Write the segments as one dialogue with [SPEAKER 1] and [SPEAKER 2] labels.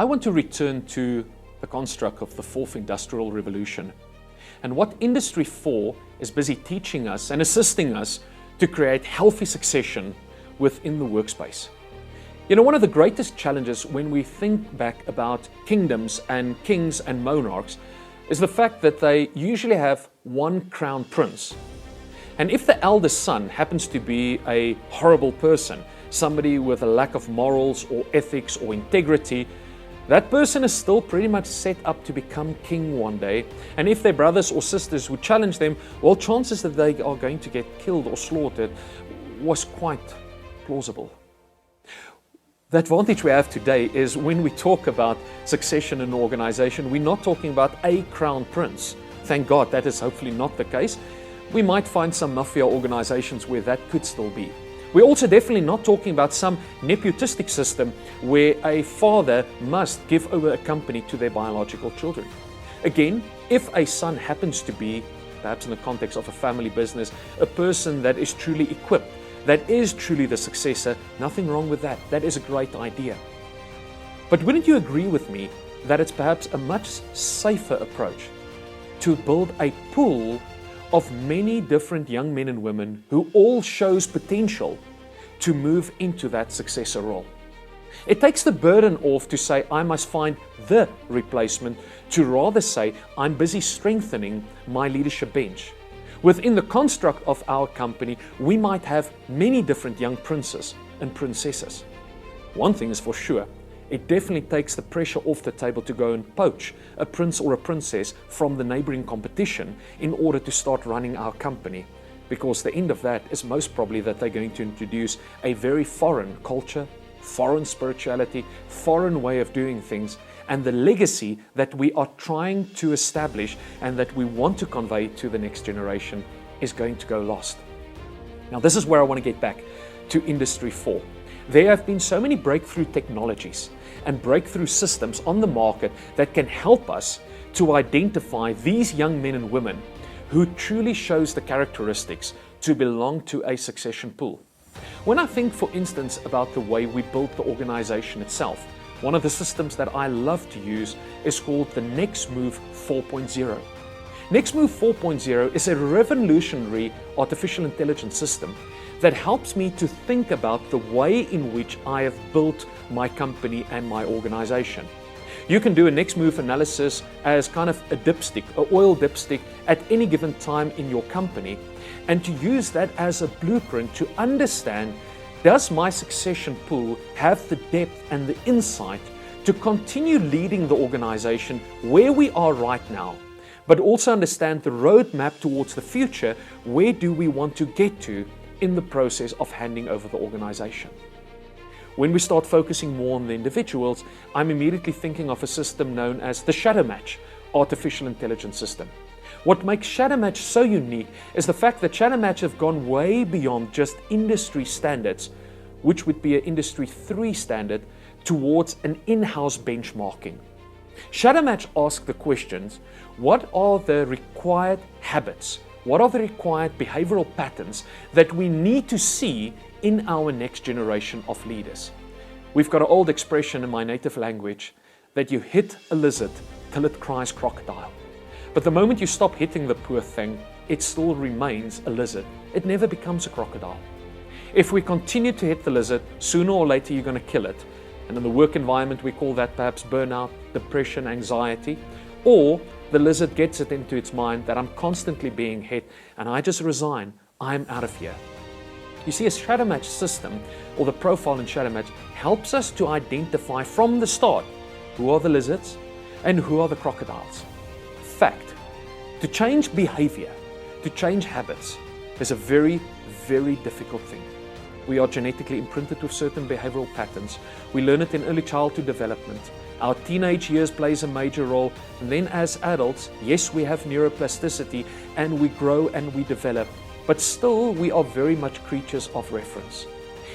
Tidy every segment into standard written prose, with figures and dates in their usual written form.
[SPEAKER 1] I want to return to the construct of the fourth industrial revolution and what Industry 4 is busy teaching us and assisting us to create healthy succession within the workspace. You know, one of the greatest challenges when we think back about kingdoms and kings and monarchs is the fact that they usually have one crown prince. And if the eldest son happens to be a horrible person, somebody with a lack of morals or ethics or integrity, that person is still pretty much set up to become king one day. And if their brothers or sisters would challenge them, well, chances that they are going to get killed or slaughtered was quite plausible. The advantage we have today is when we talk about succession in an organization, we're not talking about a crown prince. Thank God that is hopefully not the case. We might find some mafia organizations where that could still be. We're also definitely not talking about some nepotistic system where a father must give over a company to their biological children. Again, if a son happens to be, perhaps in the context of a family business, a person that is truly equipped, that is truly the successor, nothing wrong with that. That is a great idea. But wouldn't you agree with me that it's perhaps a much safer approach to build a pool of many different young men and women who all shows potential to move into that successor role? It takes the burden off to say, I must find the replacement, to rather say, I'm busy strengthening my leadership bench. Within the construct of our company, we might have many different young princes and princesses. One thing is for sure, it definitely takes the pressure off the table to go and poach a prince or a princess from the neighboring competition in order to start running our company. Because the end of that is most probably that they're going to introduce a very foreign culture, foreign spirituality, foreign way of doing things, and the legacy that we are trying to establish and that we want to convey to the next generation is going to go lost. Now, this is where I want to get back to Industry 4. There have been so many breakthrough technologies and breakthrough systems on the market that can help us to identify these young men and women who truly shows the characteristics to belong to a succession pool. When I think, for instance, about the way we built the organization itself, one of the systems that I love to use is called the Next Move 4.0. Next Move 4.0 is a revolutionary artificial intelligence system that helps me to think about the way in which I have built my company and my organization. You can do a next move analysis as kind of a dipstick, an oil dipstick at any given time in your company, and to use that as a blueprint to understand, does my succession pool have the depth and the insight to continue leading the organization where we are right now, but also understand the roadmap towards the future, where do we want to get to in the process of handing over the organization. When we start focusing more on the individuals, I'm immediately thinking of a system known as the Shadow Match artificial intelligence system. What makes Shadow Match so unique is the fact that Shadow Match have gone way beyond just industry standards, which would be an Industry 3 standard, towards an in-house benchmarking. Shadow Match asks the questions, what are the required habits? What are the required behavioral patterns that we need to see in our next generation of leaders? We've got an old expression in my native language that you hit a lizard till it cries crocodile. But the moment you stop hitting the poor thing, it still remains a lizard. It never becomes a crocodile. If we continue to hit the lizard, sooner or later you're going to kill it. And in the work environment, we call that perhaps burnout, depression, anxiety, or the lizard gets it into its mind that I'm constantly being hit and I just resign, I'm out of here. You see, a Shadow Match system, or the profile in Shadow Match, helps us to identify from the start who are the lizards and who are the crocodiles. Fact, to change behavior, to change habits, is a very, very difficult thing. We are genetically imprinted with certain behavioral patterns. We learn it in early childhood development. Our teenage years plays a major role. And then as adults, yes, we have neuroplasticity and we grow and we develop, but still we are very much creatures of reference.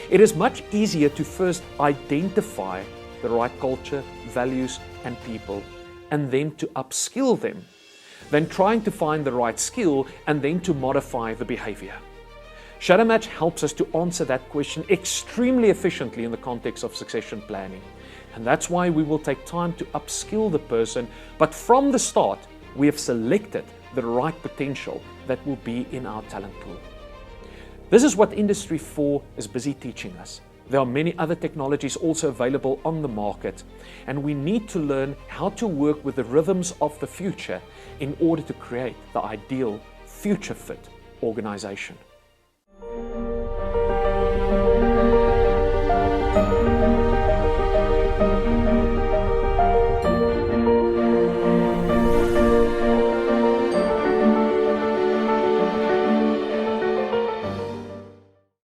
[SPEAKER 1] It is much easier to first identify the right culture, values, and people, and then to upskill them, than trying to find the right skill and then to modify the behavior. Shadow Match helps us to answer that question extremely efficiently in the context of succession planning. And that's why we will take time to upskill the person, but from the start, we have selected the right potential that will be in our talent pool. This is what Industry 4 is busy teaching us. There are many other technologies also available on the market, and we need to learn how to work with the rhythms of the future in order to create the ideal future-fit organization.